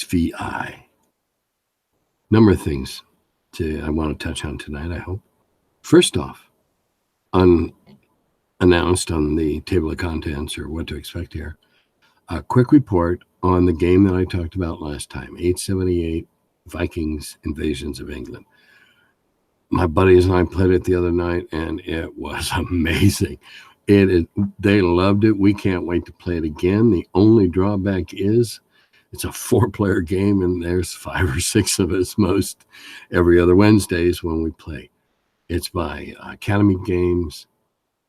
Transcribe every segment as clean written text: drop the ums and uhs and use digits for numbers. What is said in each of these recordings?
XVI. Number of things I want to touch on tonight, I hope. First off, unannounced on the table of contents or what to expect here, a quick report on the game that I talked about last time, 878 Vikings Invasions of England. My buddies and I played it the other night, and it was amazing. They loved it. We can't wait to play it again. The only drawback is it's a 4-player game, and there's 5 or 6 of us most every other Wednesdays when we play. It's by Academy Games.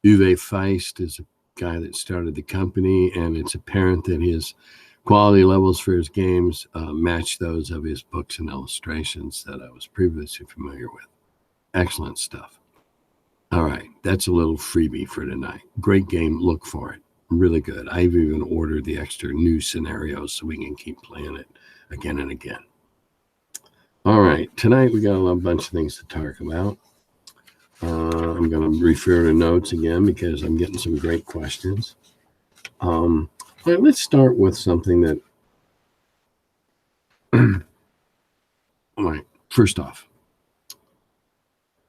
Uwe Feist is a guy that started the company, and it's apparent that his quality levels for his games match those of his books and illustrations that I was previously familiar with. Excellent stuff. All right, that's a little freebie for tonight. Great game. Look for it. Really good. I've even ordered the extra new scenarios so we can keep playing it again and again. All right, tonight we got a bunch of things to talk about. I'm going to refer to notes again because I'm getting some great questions. All right, let's start with something that. All right, first off,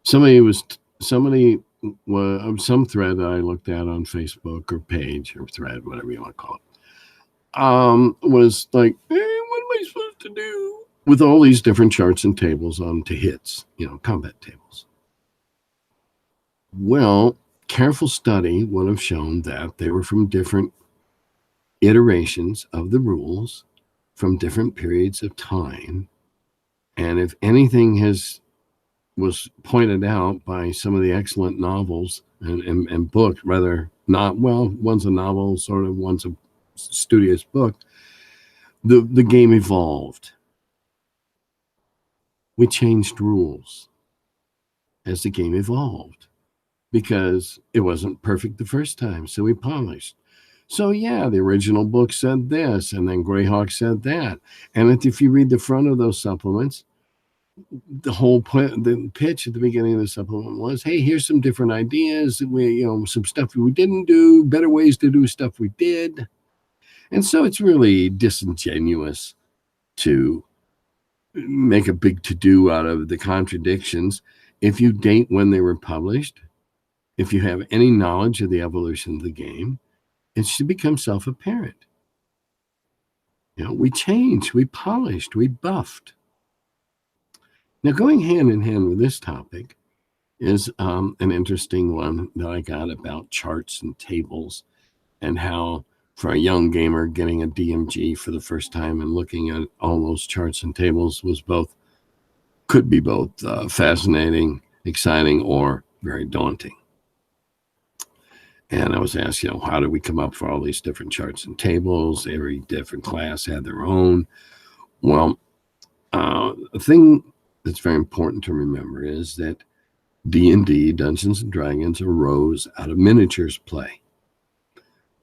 some thread that I looked at on Facebook or page or thread, whatever you want to call it, was like, what am I supposed to do with all these different charts and tables to hits, combat tables? Well, careful study would have shown that they were from different iterations of the rules from different periods of time. And if anything was pointed out by some of the excellent novels and books, one's a novel, sort of, one's a studious book, the game evolved. We changed rules as the game evolved because it wasn't perfect the first time, so we polished. So yeah, the original book said this, and then Greyhawk said that. And if you read the front of those supplements, the pitch at the beginning of the supplement was, hey, here's some different ideas. Some stuff we didn't do, better ways to do stuff we did. And so it's really disingenuous to make a big to-do out of the contradictions. If you date when they were published, if you have any knowledge of the evolution of the game, it should become self-apparent. We changed, we polished, we buffed. Now, going hand in hand with this topic is an interesting one that I got about charts and tables, and how for a young gamer getting a DMG for the first time and looking at all those charts and tables could be both fascinating, exciting, or very daunting. And I was asked, how do we come up for all these different charts and tables? Every different class had their own. Well, the thing that's very important to remember is that D&D, Dungeons and Dragons, arose out of miniatures play.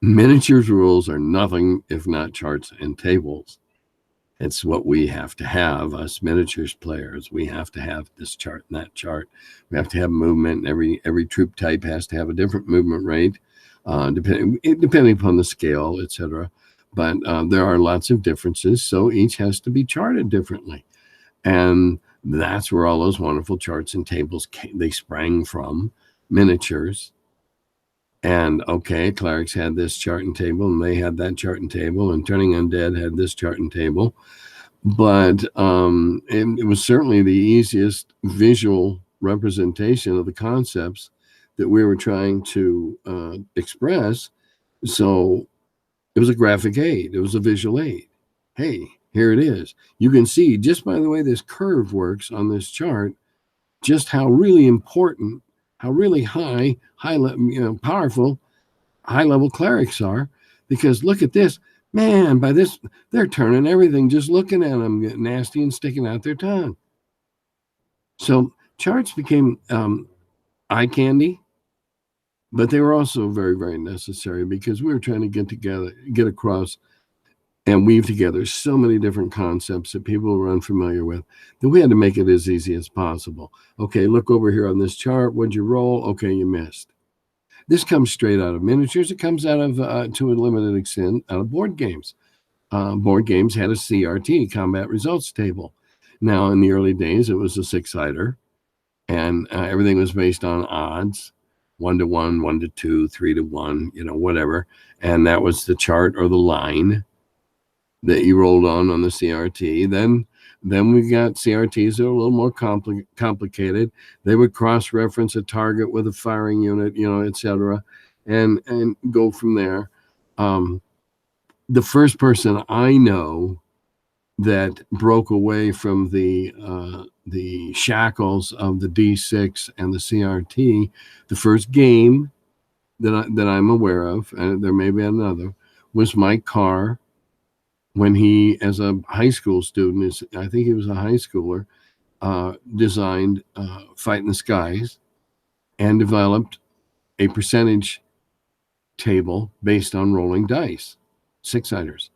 Miniatures rules are nothing if not charts and tables. It's what we have to have, us miniatures players. We have to have this chart and that chart. We have to have movement. Every troop type has to have a different movement rate, depending upon the scale, etc. But there are lots of differences, so each has to be charted differently. And that's where all those wonderful charts and tables they sprang from, miniatures. And okay, clerics had this chart and table, and they had that chart and table, and Turning Undead had this chart and table. But it was certainly the easiest visual representation of the concepts that we were trying to express. So it was a graphic aid. It was a visual aid. Hey, here it is. You can see, just by the way this curve works on this chart, just how really important, how really powerful, high-level clerics are. Because look at this. Man, by this, they're turning everything just looking at them, getting nasty and sticking out their tongue. So charts became eye candy, but they were also very, very necessary because we were trying to get across and weave together so many different concepts that people were unfamiliar with that we had to make it as easy as possible. Okay, look over here on this chart. What'd you roll? Okay, you missed. This comes straight out of miniatures. It comes out of, to a limited extent, out of board games. board games had a CRT, combat results table. Now, in the early days, it was a six-sider, and everything was based on odds, 1-to-1, 1-to-2, 3-to-1, whatever. And that was the chart or the line that you rolled on the CRT. Then we got CRTs that are a little more complicated. They would cross-reference a target with a firing unit, etc., and go from there. The first person I know that broke away from the shackles of the D6 and the CRT, the first game that I'm aware of, and there may be another, was Mike Carr, when he, as a high school student, I think he was a high schooler, designed Fight in the Skies and developed a percentage table based on rolling dice, six-siders.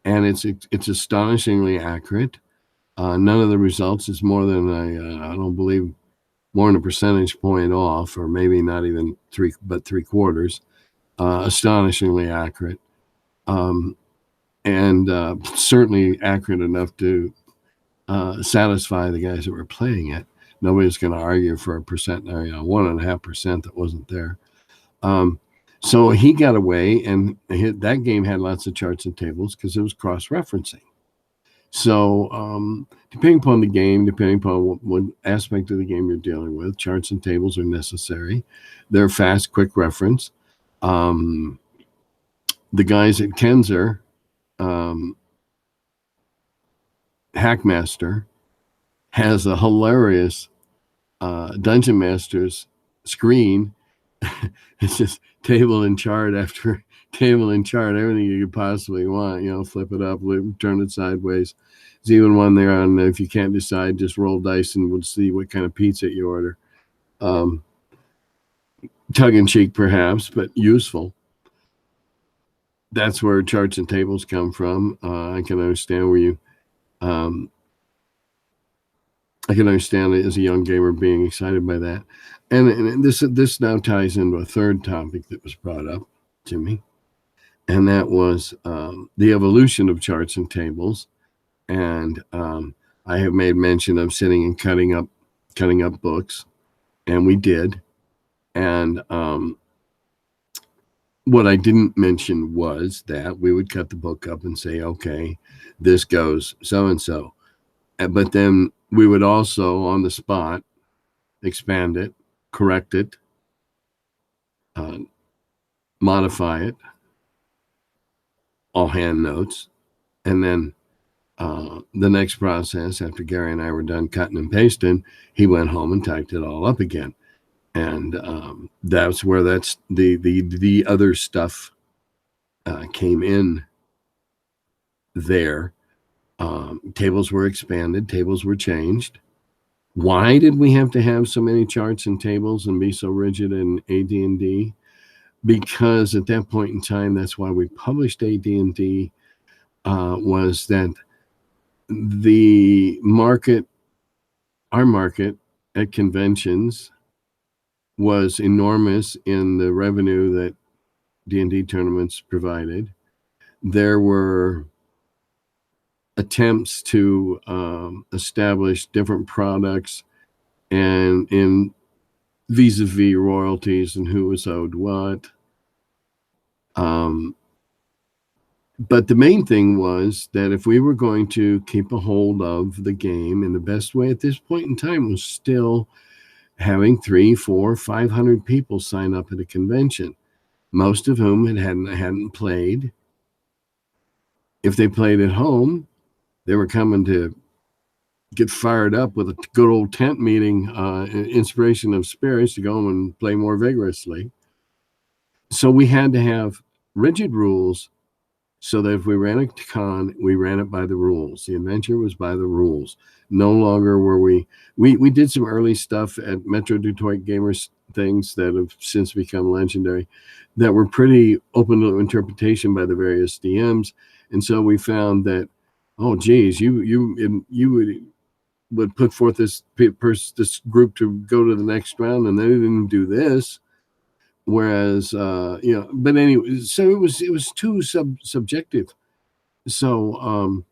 And it's astonishingly accurate. None of the results is more than I don't believe more than a percentage point off, or maybe not even three quarters. Astonishingly accurate, and certainly accurate enough to satisfy the guys that were playing it. Nobody's going to argue for a percent, 1.5% that wasn't there. So he got away, and that game had lots of charts and tables because it was cross-referencing. So depending upon the game, depending upon what aspect of the game you're dealing with, charts and tables are necessary. They're fast, quick reference. The guys at Kenzer, Hackmaster, has a hilarious Dungeon Master's screen. It's just table and chart after table and chart, everything you could possibly want. Flip it up, turn it sideways. There's even one there on if you can't decide, just roll dice and we'll see what kind of pizza you order. Tongue-in-cheek, perhaps, but useful. That's where charts and tables come from. I can understand where you. I can understand it as a young gamer being excited by that. And this now ties into a third topic that was brought up to me, and that was the evolution of charts and tables. And I have made mention of sitting and cutting up books, and we did. And what I didn't mention was that we would cut the book up and say, okay, this goes so-and-so. But then we would also, on the spot, expand it, correct it, modify it, all hand notes. And then the next process, after Gary and I were done cutting and pasting, he went home and typed it all up again. And that's where the other stuff came in there. Tables were expanded, tables were changed. Why did we have to have so many charts and tables and be so rigid in AD&D? Because at that point in time, that's why we published AD&D, was that the market, our market at conventions, was enormous in the revenue that D&D tournaments provided. There were attempts to establish different products and in vis-a-vis royalties and who was owed what. But the main thing was that if we were going to keep a hold of the game, and the best way at this point in time was still having 300, 400, 500 people sign up at a convention, most of whom hadn't played. If they played at home, they were coming to get fired up with a good old tent meeting, inspiration of spirits to go home and play more vigorously. So we had to have rigid rules so that if we ran a con, we ran it by the rules. The adventure was by the rules. No longer were we did some early stuff at Metro Detroit Gamers things that have since become legendary that were pretty open to interpretation by the various DMs. And so we found that, oh, geez, you would put forth this group to go to the next round, and they didn't do this. Whereas, but anyway, so it was too subjective So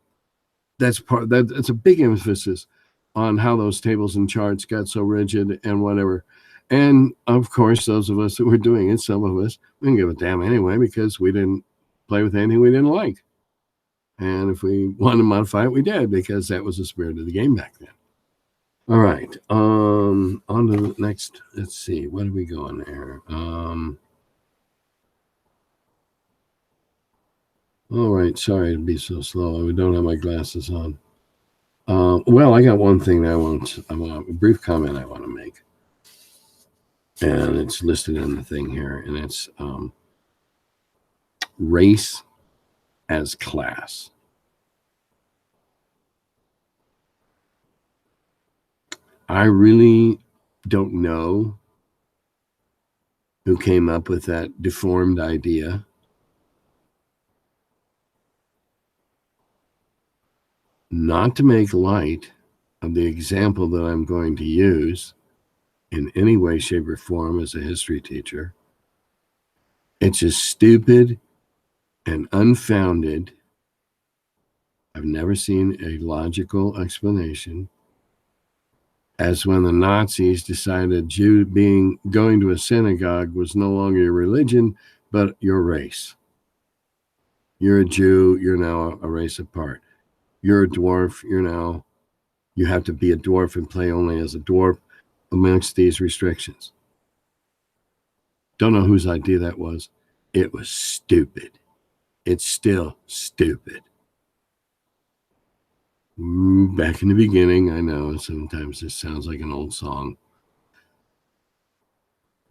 that's that's a big emphasis on how those tables and charts got so rigid and whatever. And of course, those of us that were doing it, some of us, we didn't give a damn anyway because we didn't play with anything we didn't like. And if we wanted to modify it, we did because that was the spirit of the game back then. All right. On to the next. Let's see. What are we going there? All right. Sorry to be so slow. I don't have my glasses on. Well, I got one thing that I want a brief comment I want to make. And it's listed in the thing here. And it's race as class. I really don't know who came up with that deformed idea. Not to make light of the example that I'm going to use in any way, shape, or form as a history teacher. It's just stupid and unfounded. I've never seen a logical explanation. As when the Nazis decided going to a synagogue was no longer your religion, but your race. You're a Jew, you're now a race apart. You're a dwarf, you have to be a dwarf and play only as a dwarf amongst these restrictions. Don't know whose idea that was. It was stupid. It's still stupid. Back in the beginning, I know sometimes this sounds like an old song.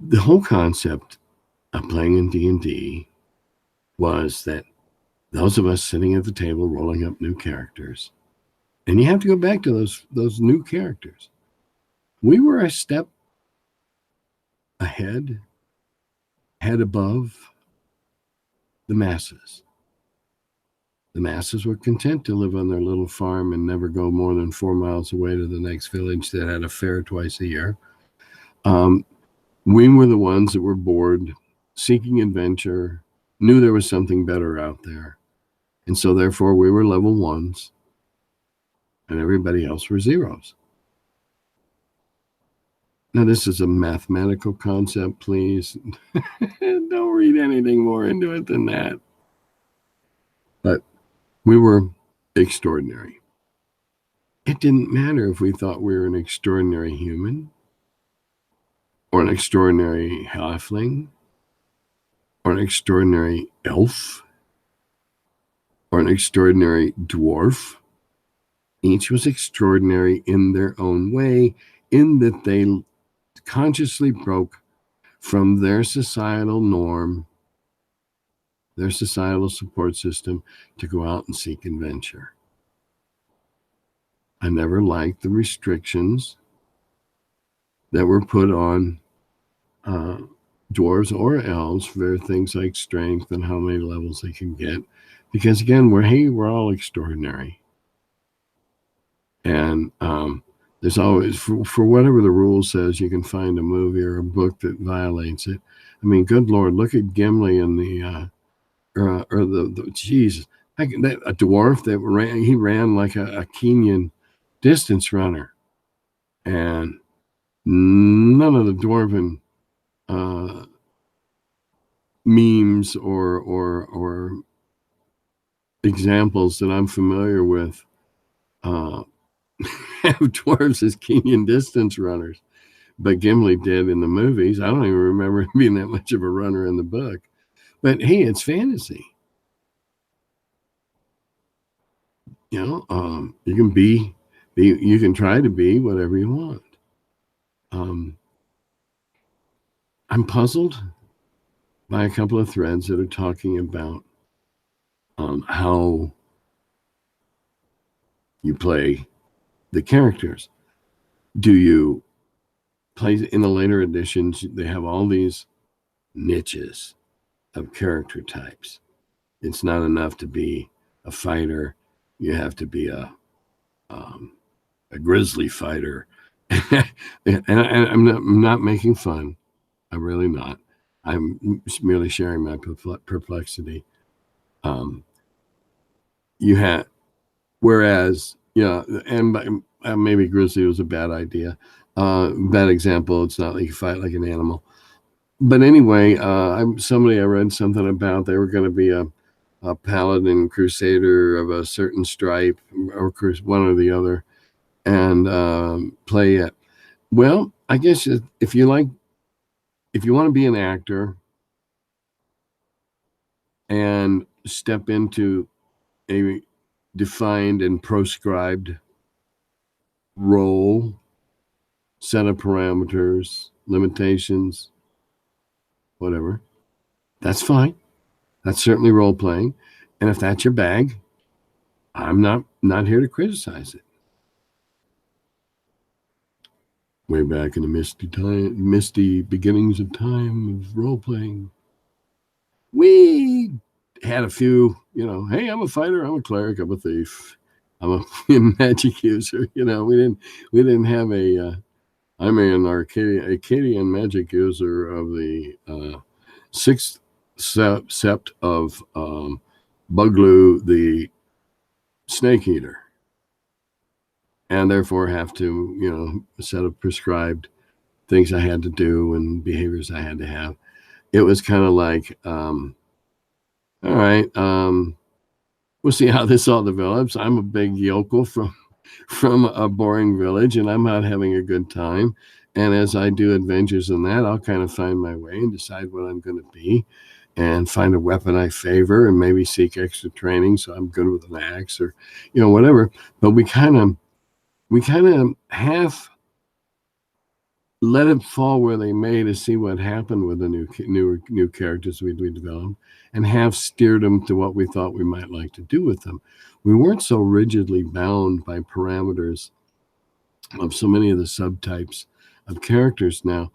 The whole concept of playing in D&D was that those of us sitting at the table rolling up new characters, and you have to go back to those new characters. We were a step ahead, head above the masses. The masses were content to live on their little farm and never go more than 4 miles away to the next village that had a fair twice a year. We were the ones that were bored, seeking adventure, knew there was something better out there. And so therefore we were level ones and everybody else were zeros. Now this is a mathematical concept, please. Don't read anything more into it than that. But we were extraordinary. It didn't matter if we thought we were an extraordinary human or an extraordinary halfling or an extraordinary elf or an extraordinary dwarf. Each was extraordinary in their own way, in that they consciously broke from their societal norm, their societal support system, to go out and seek adventure. I never liked the restrictions that were put on dwarves or elves for things like strength and how many levels they can get, because again, we're all extraordinary. And there's always, for whatever the rule says, you can find a movie or a book that violates it. I mean, good Lord, look at Gimli and the Jesus, a dwarf that ran like a Kenyan distance runner, and none of the dwarven memes or examples that I'm familiar with have dwarves as Kenyan distance runners, but Gimli did in the movies. I don't even remember him being that much of a runner in the book. But hey, it's fantasy. You can you can try to be whatever you want. I'm puzzled by a couple of threads that are talking about how you play the characters. Do you play in the later editions? They have all these niches of character types. It's not enough to be a fighter. You have to be a grizzly fighter. and I'm not making fun. I'm really not. I'm merely sharing my perplexity. you had, whereas, and maybe grizzly was a bad idea. Bad example. It's not like you fight like an animal. But anyway, I read something about they were going to be a paladin crusader of a certain stripe, or one or the other, and play it. Well, I guess if you want to be an actor and step into a defined and proscribed role, set of parameters, limitations, whatever, that's fine. That's certainly role playing. And if that's your bag, I'm not here to criticize it. Way back in the misty beginnings of time of role playing, we had a few, hey, I'm a fighter, I'm a cleric, I'm a thief, I'm a magic user. We didn't have I'm an Acadian magic user of the sixth sept of Buglu, the snake eater, and therefore have to, a set of prescribed things I had to do and behaviors I had to have. It was kind of like, all right, we'll see how this all develops. I'm a big yokel from a boring village, and I'm out having a good time. And as I do adventures in that, I'll kind of find my way and decide what I'm going to be, and find a weapon I favor, and maybe seek extra training so I'm good with an axe, or whatever. But we kind of half let it fall where they may to see what happened with the new characters we developed, and half steered them to what we thought we might like to do with them. We weren't so rigidly bound by parameters of so many of the subtypes of characters now.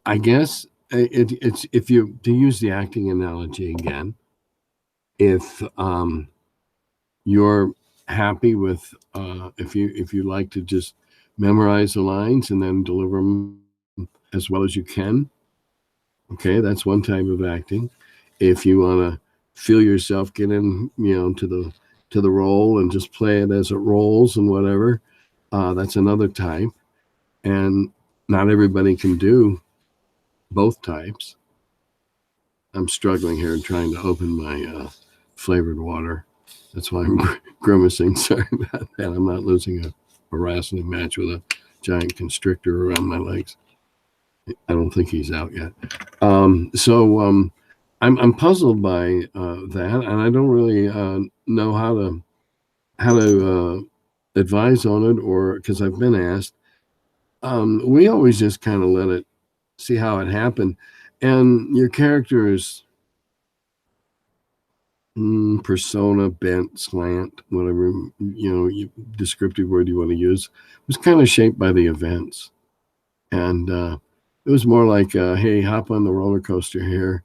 I guess it's, if you, to use the acting analogy again, if you're happy with, if you like to just memorize the lines and then deliver them as well as you can, okay, that's one type of acting. If you want to feel yourself get in, to the role and just play it as it rolls and whatever, that's another type. And not everybody can do both types. I'm struggling here trying to open my flavored water. That's why I'm grimacing. Sorry about that. I'm not losing a wrestling match with a giant constrictor around my legs. I don't think he's out yet. So I'm puzzled by that, and I don't really know how to advise on it, or because I've been asked. We always just kind of let it see how it happened, and your character is persona, bent, slant, whatever descriptive word you want to use, was kind of shaped by the events, and it was more like, hey, hop on the roller coaster here,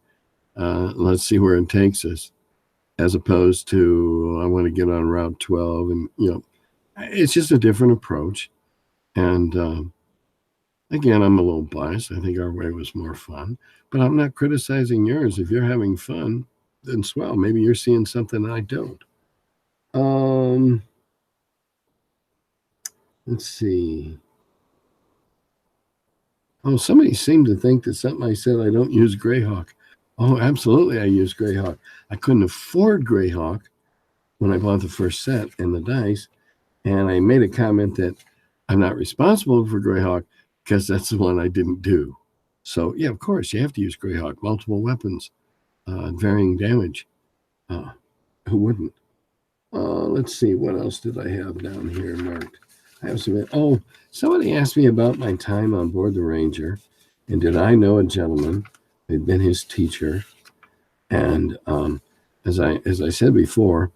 let's see where it takes us, as opposed to, I want to get on Route 12, and it's just a different approach. And again, I'm a little biased. I think our way was more fun, but I'm not criticizing yours. If you're having fun, then swell. Maybe you're seeing something I don't. Let's see. Oh, somebody seemed to think that something I said, I don't use Greyhawk. Oh, absolutely, I use Greyhawk. I couldn't afford Greyhawk when I bought the first set and the dice, and I made a comment that I'm not responsible for Greyhawk because that's the one I didn't do. So yeah, of course, you have to use Greyhawk, multiple weapons, varying damage. Who wouldn't? Let's see, what else did I have down here marked? I have some. Oh, somebody asked me about my time on board the Ranger, and did I know a gentleman who'd been his teacher. And as I said before,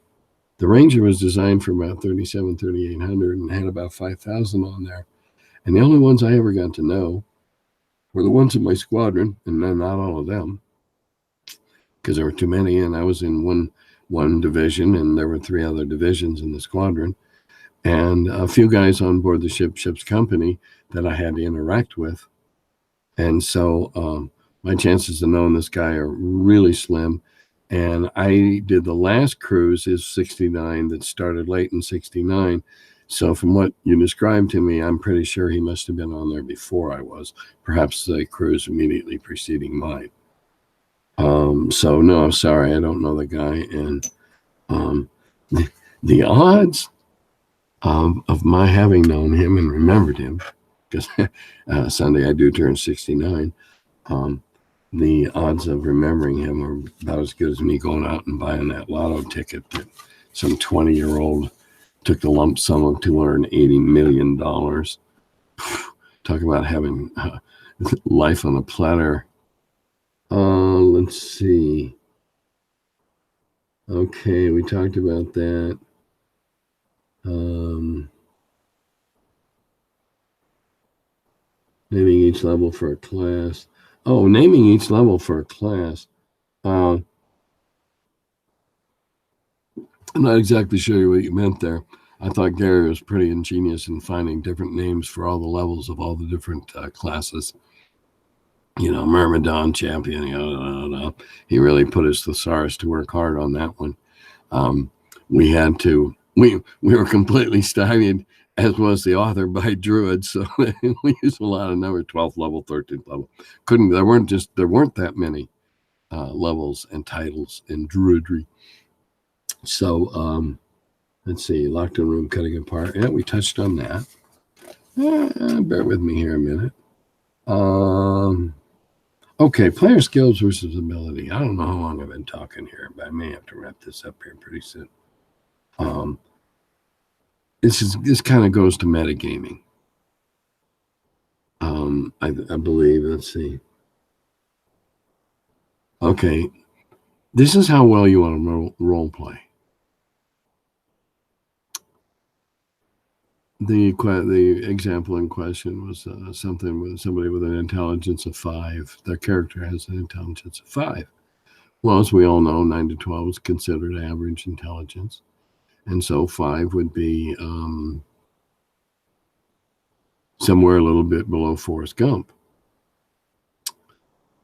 the Ranger was designed for about 3,800 and had about 5,000 on there. And the only ones I ever got to know were the ones in my squadron, and not all of them, because there were too many, and I was in one division, and there were 3 other divisions in the squadron, and a few guys on board the ship's company that I had to interact with. And so my chances of knowing this guy are really slim. And I did the last cruise is 69 that started late in 69. So from what you described to me, I'm pretty sure he must have been on there before I was, perhaps the cruise immediately preceding mine. So no, I'm sorry, I don't know the guy. And the odds of my having known him and remembered him, because Sunday I do turn 69, the odds of remembering him are about as good as me going out and buying that lotto ticket that some 20-year-old took the lump sum of $280 million. Talk about having life on a platter. Let's see. Okay, we talked about that. Naming each level for a class. Oh, naming each level for a class. I'm not exactly sure what you meant there. I thought Gary was pretty ingenious in finding different names for all the levels of all the different classes. You know, Myrmidon champion. He really put his thesaurus to work hard on that one. We had to. We were completely stymied, as was the author, by druids. So we used a lot of numbers: 12th level, 13th level. There weren't that many levels and titles in druidry. So let's see, locked in room, cutting apart. Yeah, we touched on that. Bear with me here a minute. Okay, player skills versus ability. I don't know how long I've been talking here, but I may have to wrap this up here pretty soon. This kind of goes to metagaming. I believe. Let's see. Okay, this is how well you want to role play. The example in question was something with somebody with an intelligence of 5. Their character has an intelligence of 5. Well, as we all know, 9 to 12 is considered average intelligence. And so 5 would be somewhere a little bit below Forrest Gump.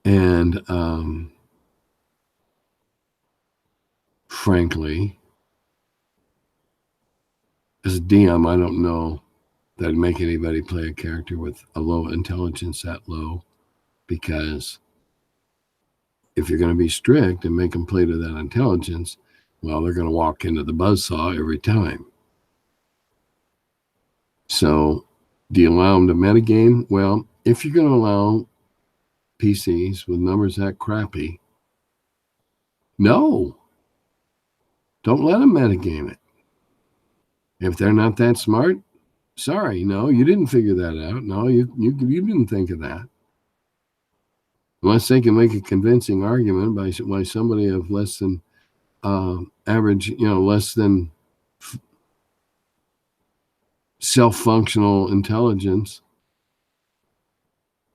And frankly, as a DM, I don't know that I'd make anybody play a character with a low intelligence that low, because if you're going to be strict and make them play to that intelligence, well, they're going to walk into the buzzsaw every time. So do you allow them to metagame? Well, if you're going to allow PCs with numbers that crappy, no. Don't let them metagame it. If they're not that smart, sorry, no, you didn't figure that out. No, you didn't think of that. Unless they can make a convincing argument by why somebody of less than average, less than self-functional intelligence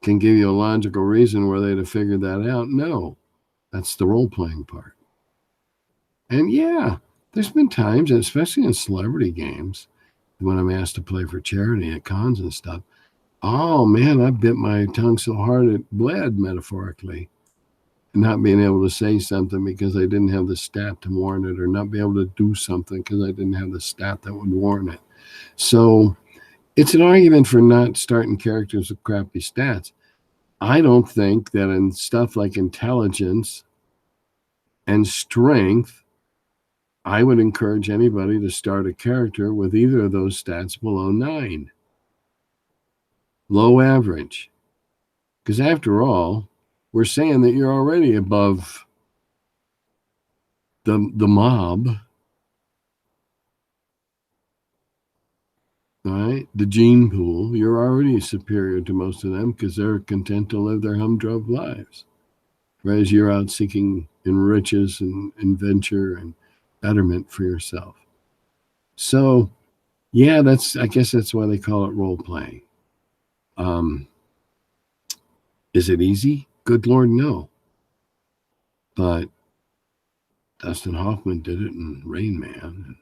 can give you a logical reason where they'd have figured that out. No, that's the role-playing part. And yeah, there's been times, especially in celebrity games, when I'm asked to play for charity at cons and stuff, oh man, I bit my tongue so hard it bled, metaphorically. Not being able to say something because I didn't have the stat to warrant it, or not be able to do something because I didn't have the stat that would warrant it. So it's an argument for not starting characters with crappy stats. I don't think that in stuff like intelligence and strength, I would encourage anybody to start a character with either of those stats below 9. Low average. Because after all, we're saying that you're already above the mob, right? The gene pool. You're already superior to most of them because they're content to live their humdrum lives. Whereas you're out seeking in riches and adventure and betterment for yourself. So, yeah, I guess that's why they call it role playing. Is it easy? Good Lord, no. But Dustin Hoffman did it in Rain Man.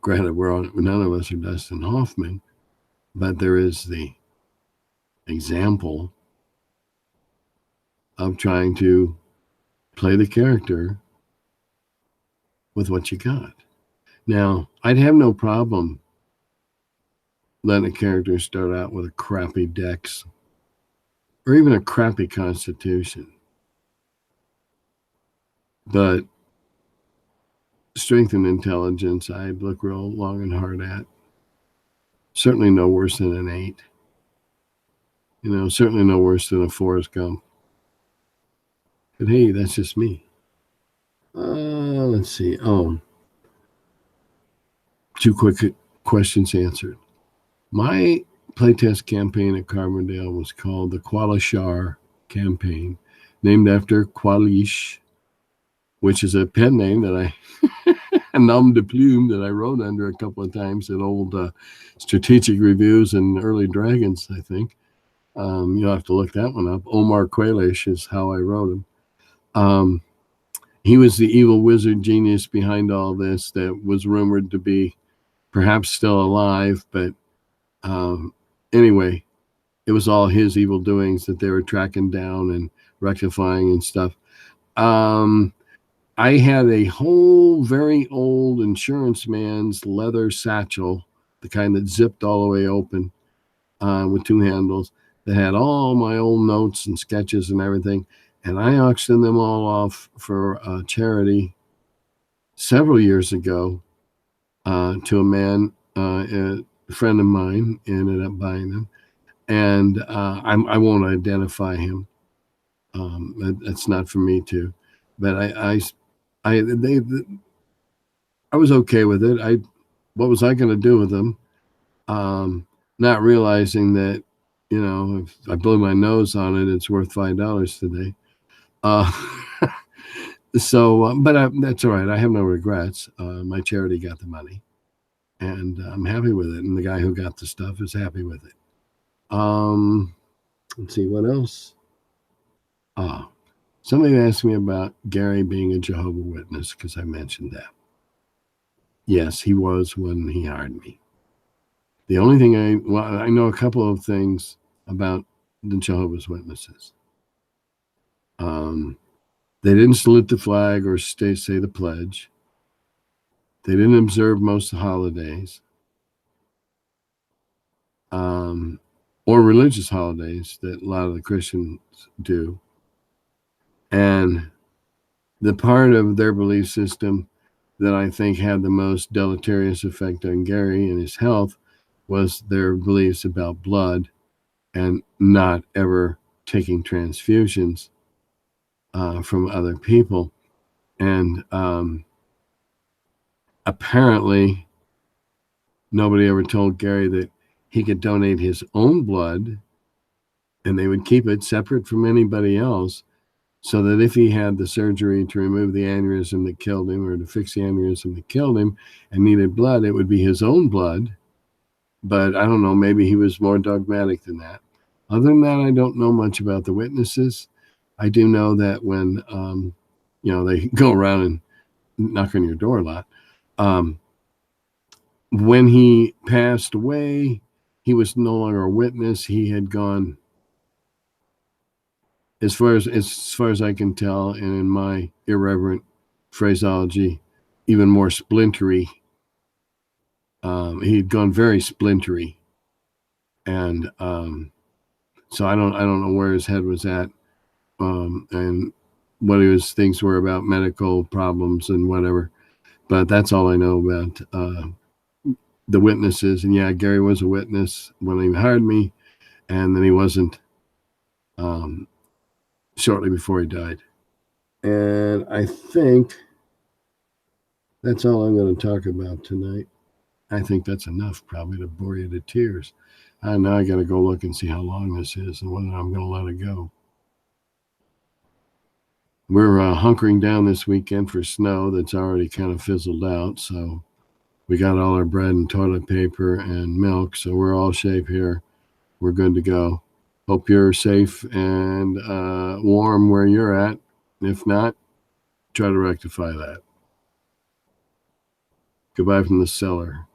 Granted, none of us are Dustin Hoffman, but there is the example of trying to play the character with what you got. Now, I'd have no problem letting a character start out with a crappy dex or even a crappy constitution. But strength and intelligence, I'd look real long and hard at. Certainly no worse than an 8. Certainly no worse than a Forrest Gump. But hey, that's just me. Let's see. Oh, 2 quick questions answered. My playtest campaign at Carbondale was called the Qualishar campaign, named after Qualish, which is a pen name that a nom de plume that I wrote under a couple of times in old strategic reviews and early Dragons, I think. You'll have to look that one up. Omar Qualish is how I wrote him. He was the evil wizard genius behind all this that was rumored to be perhaps still alive, but anyway, it was all his evil doings that they were tracking down and rectifying and stuff. I had a whole very old insurance man's leather satchel, the kind that zipped all the way open with 2 handles, that had all my old notes and sketches and everything. And I auctioned them all off for charity several years ago to a man, a friend of mine ended up buying them. And I won't identify him. That's not for me to. But I was okay with it. What was I going to do with them? Not realizing that, if I blow my nose on it, it's worth $5 today. But that's all right. I have no regrets. My charity got the money, and I'm happy with it. And the guy who got the stuff is happy with it. Let's see what else. Somebody asked me about Gary being a Jehovah's Witness because I mentioned that. Yes, he was when he hired me. The only thing I know a couple of things about the Jehovah's Witnesses. They didn't salute the flag or say the pledge. They didn't observe most of the holidays or religious holidays that a lot of the Christians do. And the part of their belief system that I think had the most deleterious effect on Gary and his health was their beliefs about blood and not ever taking transfusions from other people. And apparently nobody ever told Gary that he could donate his own blood and they would keep it separate from anybody else, so that if he had the surgery to remove the aneurysm that killed him or to fix the aneurysm that killed him and needed blood, it would be his own blood. But I don't know, maybe he was more dogmatic than that. Other than that, I don't know much about the witnesses. I do know that when, they go around and knock on your door a lot. When he passed away, he was no longer a witness. He had gone, as far as I can tell, and in my irreverent phraseology, even more splintery. He had gone very splintery, and so I don't know where his head was at, and what his things were about medical problems and whatever. But that's all I know about the witnesses. And yeah, Gary was a witness when he hired me, and then he wasn't shortly before he died. And I think that's all I'm going to talk about tonight. I think that's enough probably to bore you to tears. Now I got to go look and see how long this is and whether I'm going to let it go. We're hunkering down this weekend for snow that's already kind of fizzled out. So we got all our bread and toilet paper and milk. So we're all shape here. We're good to go. Hope you're safe and warm where you're at. If not, try to rectify that. Goodbye from the cellar.